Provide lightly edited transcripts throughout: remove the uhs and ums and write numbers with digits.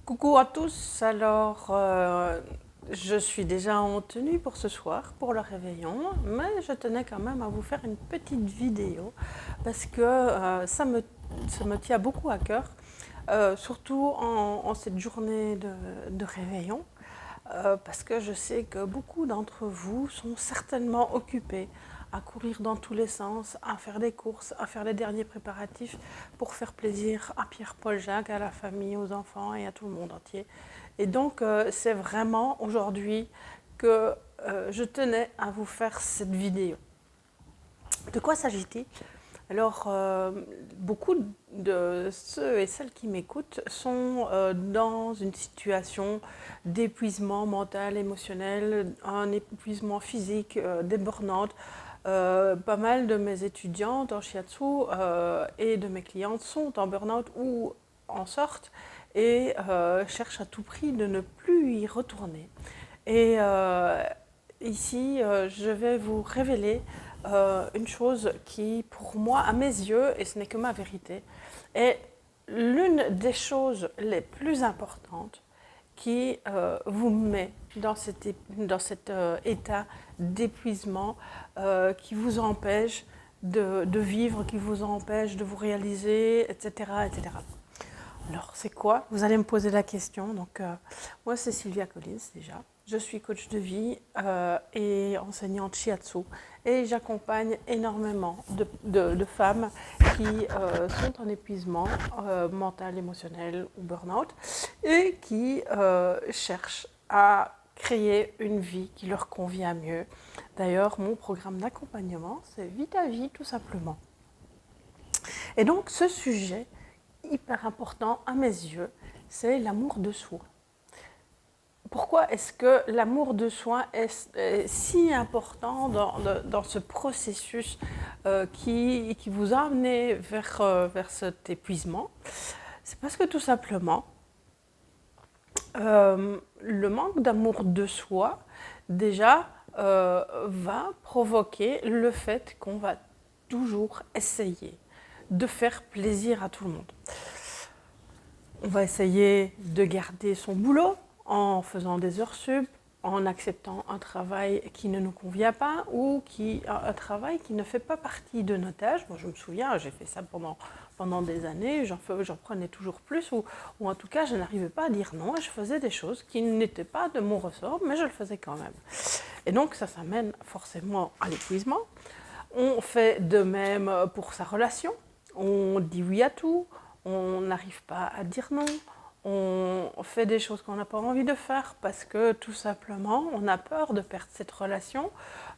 Coucou à tous, alors je suis déjà en tenue pour ce soir, pour le réveillon, mais je tenais quand même à vous faire une petite vidéo parce que ça me tient beaucoup à cœur, surtout en cette journée de réveillon, parce que je sais que beaucoup d'entre vous sont certainement occupés à courir dans tous les sens, à faire des courses, à faire les derniers préparatifs pour faire plaisir à Pierre-Paul Jacques, à la famille, aux enfants et à tout le monde entier. Et donc, c'est vraiment aujourd'hui que je tenais à vous faire cette vidéo. De quoi s'agit-il? Alors, beaucoup de ceux et celles qui m'écoutent sont dans une situation d'épuisement mental, émotionnel, un épuisement physique, des burn-out. Pas mal de mes étudiantes en shiatsu et de mes clientes sont en burn-out ou en sortent et cherchent à tout prix de ne plus y retourner. Et ici, je vais vous révéler une chose qui, pour moi, à mes yeux, et ce n'est que ma vérité, est l'une des choses les plus importantes qui vous met dans cet état d'épuisement qui vous empêche de vivre, qui vous empêche de vous réaliser, etc. etc. Alors, c'est quoi? Vous allez me poser la question. Donc, moi, c'est Sylvia Collins déjà. Je suis coach de vie et enseignante shiatsu. Et j'accompagne énormément de femmes qui sont en épuisement mental, émotionnel ou burn-out et qui cherchent à créer une vie qui leur convient mieux. D'ailleurs, mon programme d'accompagnement, c'est Vita Vie tout simplement. Et donc, ce sujet hyper important à mes yeux, c'est l'amour de soi. Pourquoi est-ce que l'amour de soi est si important dans ce processus qui vous a amené vers cet épuisement? C'est parce que tout simplement, le manque d'amour de soi, déjà, va provoquer le fait qu'on va toujours essayer de faire plaisir à tout le monde. On va essayer de garder son boulot en faisant des heures sup, en acceptant un travail qui ne nous convient pas ou un travail qui ne fait pas partie de nos tâches. Moi, je me souviens, j'ai fait ça pendant des années, j'en prenais toujours plus ou en tout cas, je n'arrivais pas à dire non et je faisais des choses qui n'étaient pas de mon ressort, mais je le faisais quand même. Et donc, ça mène forcément à l'épuisement. On fait de même pour sa relation, on dit oui à tout, on n'arrive pas à dire non, on fait des choses qu'on n'a pas envie de faire parce que tout simplement on a peur de perdre cette relation,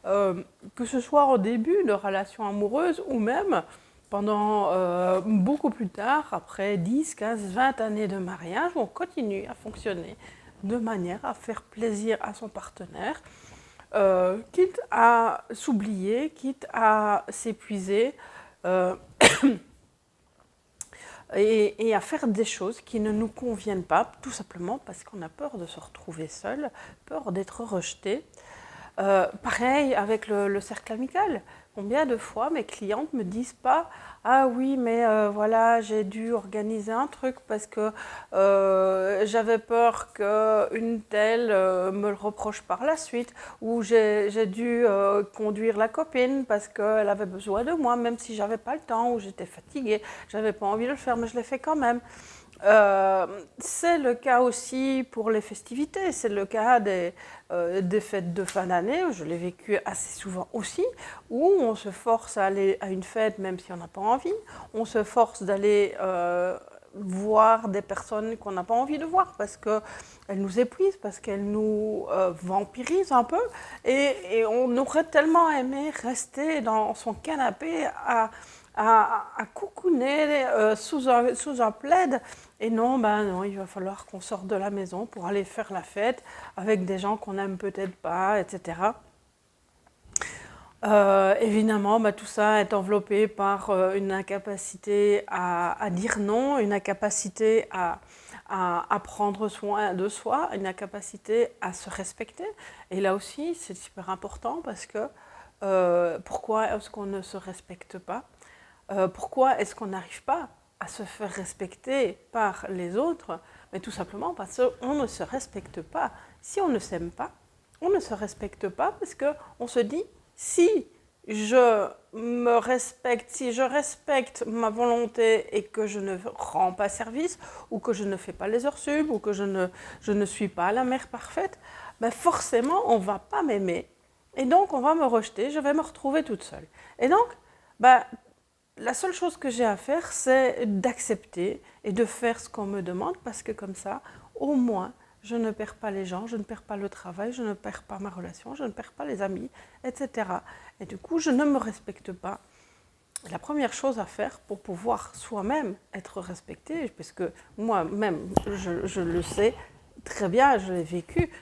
que ce soit au début de relation amoureuse ou même pendant beaucoup plus tard, après 10, 15, 20 années de mariage, on continue à fonctionner de manière à faire plaisir à son partenaire, quitte à s'oublier, quitte à s'épuiser. Et à faire des choses qui ne nous conviennent pas, tout simplement parce qu'on a peur de se retrouver seul, peur d'être rejeté. Pareil avec le cercle amical. Combien de fois mes clientes me disent pas « Ah oui, mais voilà, j'ai dû organiser un truc parce que j'avais peur qu'une telle me le reproche par la suite, ou j'ai dû conduire la copine parce qu'elle avait besoin de moi, même si j'avais pas le temps, ou j'étais fatiguée, j'avais pas envie de le faire, mais je l'ai fait quand même. » C'est le cas aussi pour les festivités, c'est le cas des fêtes de fin d'année, je l'ai vécu assez souvent aussi, où on se force à aller à une fête même si on n'a pas envie, on se force d'aller voir des personnes qu'on n'a pas envie de voir parce qu'elles nous épuisent, parce qu'elles nous vampirisent un peu, et on aurait tellement aimé rester dans son canapé à coucouner sous un plaid. Et non, non, il va falloir qu'on sorte de la maison pour aller faire la fête avec des gens qu'on n'aime peut-être pas, etc. Évidemment, tout ça est enveloppé par une incapacité à dire non, une incapacité à prendre soin de soi, une incapacité à se respecter. Et là aussi, c'est super important parce que pourquoi est-ce qu'on ne se respecte pas? Pourquoi est-ce qu'on n'arrive pas à se faire respecter par les autres, mais tout simplement parce qu'on ne se respecte pas. Si on ne s'aime pas, on ne se respecte pas parce qu'on se dit, si je me respecte, si je respecte ma volonté et que je ne rends pas service, ou que je ne fais pas les heures sup, ou que je ne suis pas la mère parfaite, ben forcément, on ne va pas m'aimer. Et donc, on va me rejeter, je vais me retrouver toute seule. Et donc, ben, la seule chose que j'ai à faire, c'est d'accepter et de faire ce qu'on me demande, parce que comme ça, au moins, je ne perds pas les gens, je ne perds pas le travail, je ne perds pas ma relation, je ne perds pas les amis, etc. Et du coup, je ne me respecte pas. La première chose à faire pour pouvoir soi-même être respecté, parce que moi-même, je le sais très bien, je l'ai vécu,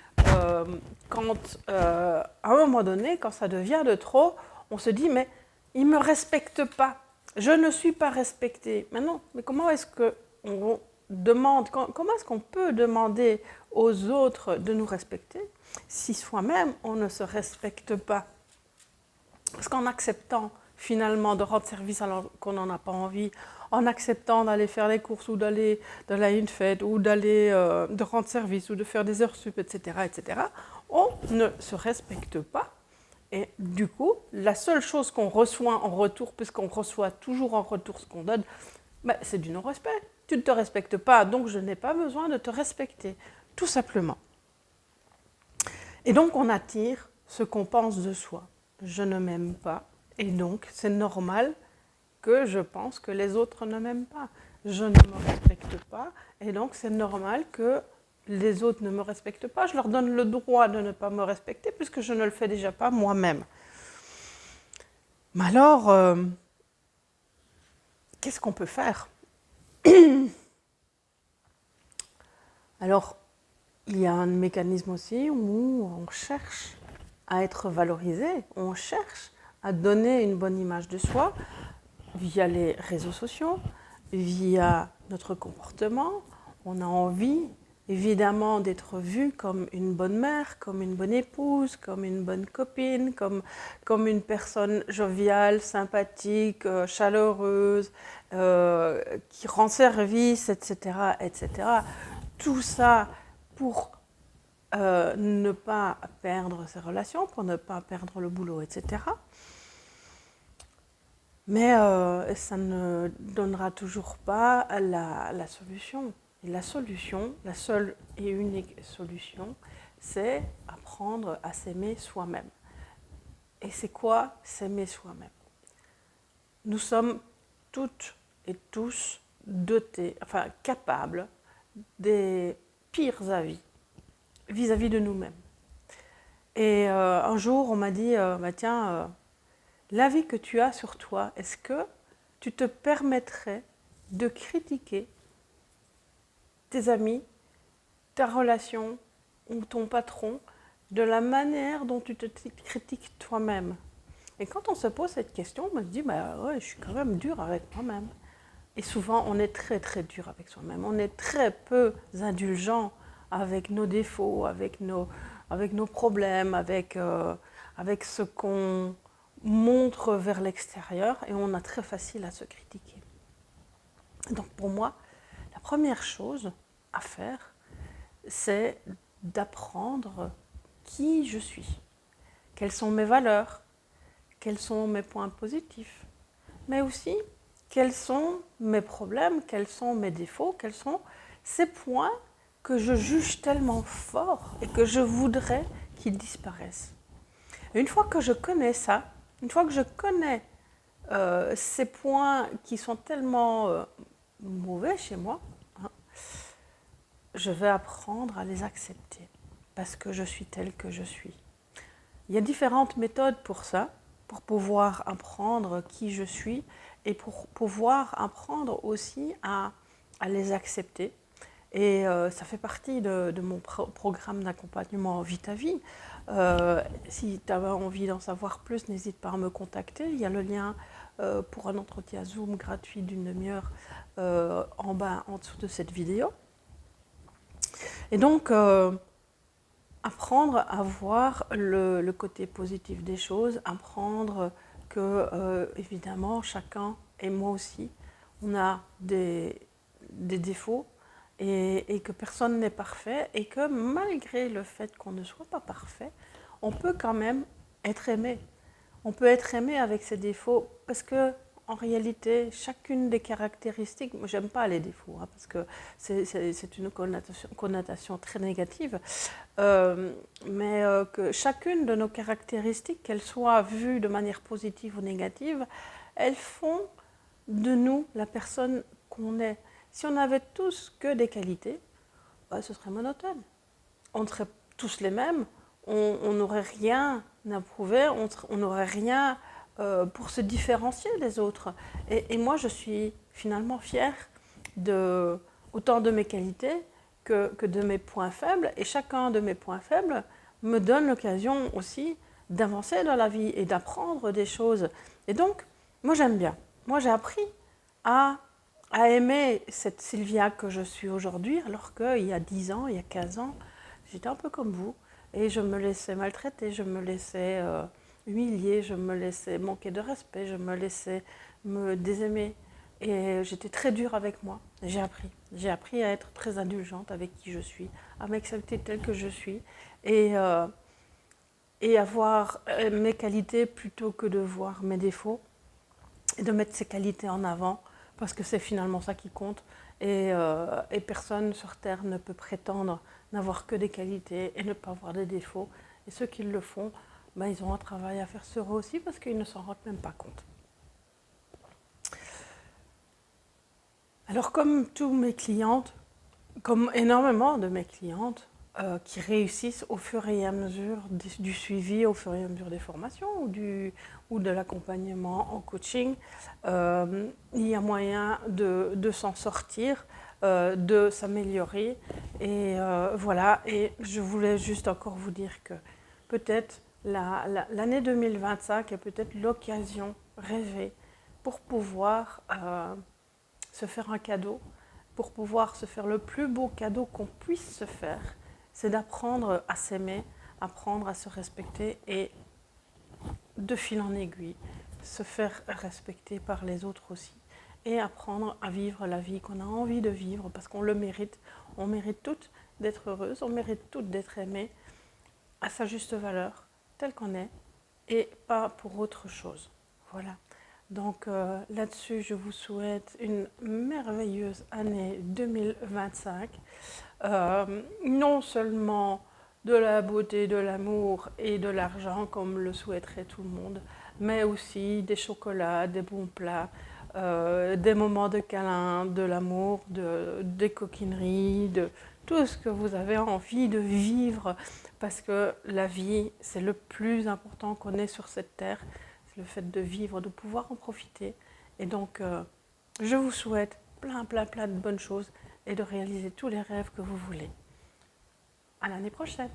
quand à un moment donné, quand ça devient de trop, on se dit, mais il ne me respecte pas, je ne suis pas respectée. Mais non, mais comment est-ce qu'on demande, comment est-ce qu'on peut demander aux autres de nous respecter si soi-même on ne se respecte pas? Parce qu'en acceptant finalement de rendre service alors qu'on n'en a pas envie, en acceptant d'aller faire les courses ou d'aller à une fête ou de rendre service ou de faire des heures sup, etc., on ne se respecte pas. Et du coup, la seule chose qu'on reçoit en retour, puisqu'on reçoit toujours en retour ce qu'on donne, ben, c'est du non-respect. Tu ne te respectes pas, donc je n'ai pas besoin de te respecter, tout simplement. Et donc on attire ce qu'on pense de soi. Je ne m'aime pas, et donc c'est normal que je pense que les autres ne m'aiment pas. Je ne me respecte pas, et donc c'est normal que les autres ne me respectent pas. Je leur donne le droit de ne pas me respecter, puisque je ne le fais déjà pas moi-même. Mais alors, qu'est-ce qu'on peut faire? Alors, il y a un mécanisme aussi où on cherche à être valorisé, on cherche à donner une bonne image de soi via les réseaux sociaux, via notre comportement. On a envie, évidemment, d'être vu comme une bonne mère, comme une bonne épouse, comme une bonne copine, comme une personne joviale, sympathique, chaleureuse, qui rend service, etc., etc. Tout ça pour ne pas perdre ses relations, pour ne pas perdre le boulot, etc. Mais ça ne donnera toujours pas la solution. Et la solution, la seule et unique solution, c'est apprendre à s'aimer soi-même. Et c'est quoi s'aimer soi-même? Nous sommes toutes et tous dotés, enfin capables des pires avis vis-à-vis de nous-mêmes. Et un jour, on m'a dit, tiens, l'avis que tu as sur toi, est-ce que tu te permettrais de critiquer tes amis, ta relation ou ton patron de la manière dont tu te critiques toi-même? Et quand on se pose cette question, on se dit, ouais, je suis quand même dur avec moi-même. Et souvent, on est très très dur avec soi-même. On est très peu indulgent avec nos défauts, avec nos problèmes, avec ce qu'on montre vers l'extérieur, et on a très facile à se critiquer. Donc pour moi, la première chose à faire, c'est d'apprendre qui je suis, quelles sont mes valeurs, quels sont mes points positifs, mais aussi quels sont mes problèmes, quels sont mes défauts, quels sont ces points que je juge tellement forts et que je voudrais qu'ils disparaissent. Et une fois que je connais ça, une fois que je connais ces points qui sont tellement mauvais chez moi, hein, je vais apprendre à les accepter parce que je suis telle que je suis. Il y a différentes méthodes pour ça, pour pouvoir apprendre qui je suis et pour pouvoir apprendre aussi à les accepter. Et ça fait partie de mon programme d'accompagnement Vie ta vie. Si tu as envie d'en savoir plus, n'hésite pas à me contacter. Il y a le lien pour un entretien Zoom gratuit d'une demi-heure en bas, en dessous de cette vidéo. Et donc, apprendre à voir le côté positif des choses, apprendre que, évidemment, chacun et moi aussi, on a des défauts et que personne n'est parfait et que malgré le fait qu'on ne soit pas parfait, on peut quand même être aimé. On peut être aimé avec ses défauts parce que en réalité, chacune des caractéristiques, moi j'aime pas les défauts parce que c'est une connotation très négative, mais que chacune de nos caractéristiques, qu'elles soient vues de manière positive ou négative, elles font de nous la personne qu'on est. Si on avait tous que des qualités, ce serait monotone. On serait tous les mêmes, on n'aurait rien à prouver, on n'aurait rien pour se différencier des autres. Et moi, je suis finalement fière de autant de mes qualités que de mes points faibles. Et chacun de mes points faibles me donne l'occasion aussi d'avancer dans la vie et d'apprendre des choses. Et donc, moi, j'aime bien. Moi, j'ai appris à, à aimer cette Sylvia que je suis aujourd'hui, alors qu'il y a 10 ans, il y a 15 ans, j'étais un peu comme vous. Et je me laissais maltraiter, je me laissais humilier, je me laissais manquer de respect, je me laissais me désaimer. Et j'étais très dure avec moi. J'ai appris. J'ai appris à être très indulgente avec qui je suis, à m'accepter telle que je suis et à voir mes qualités plutôt que de voir mes défauts et de mettre ces qualités en avant parce que c'est finalement ça qui compte. Et personne sur Terre ne peut prétendre n'avoir que des qualités et ne pas avoir des défauts. Et ceux qui le font, ben, ils ont un travail à faire sur eux aussi parce qu'ils ne s'en rendent même pas compte. Alors comme tous mes clientes, comme énormément de mes clientes qui réussissent au fur et à mesure du suivi, au fur et à mesure des formations ou de l'accompagnement en coaching, il y a moyen de s'en sortir, de s'améliorer. Et voilà, et je voulais juste encore vous dire que peut-être l'année 2025 est peut-être l'occasion rêvée pour pouvoir se faire un cadeau, pour pouvoir se faire le plus beau cadeau qu'on puisse se faire, c'est d'apprendre à s'aimer, apprendre à se respecter et de fil en aiguille, se faire respecter par les autres aussi et apprendre à vivre la vie qu'on a envie de vivre parce qu'on le mérite. On mérite toutes d'être heureuses, on mérite toutes d'être aimées à sa juste valeur, telle qu'on est et pas pour autre chose. Voilà. Donc là-dessus, je vous souhaite une merveilleuse année 2025. Non seulement de la beauté, de l'amour et de l'argent, comme le souhaiterait tout le monde, mais aussi des chocolats, des bons plats, des moments de câlin, de l'amour, des coquineries, de tout ce que vous avez envie de vivre, parce que la vie, c'est le plus important qu'on ait sur cette terre. Le fait de vivre, de pouvoir en profiter. Et donc, je vous souhaite plein de bonnes choses et de réaliser tous les rêves que vous voulez. À l'année prochaine.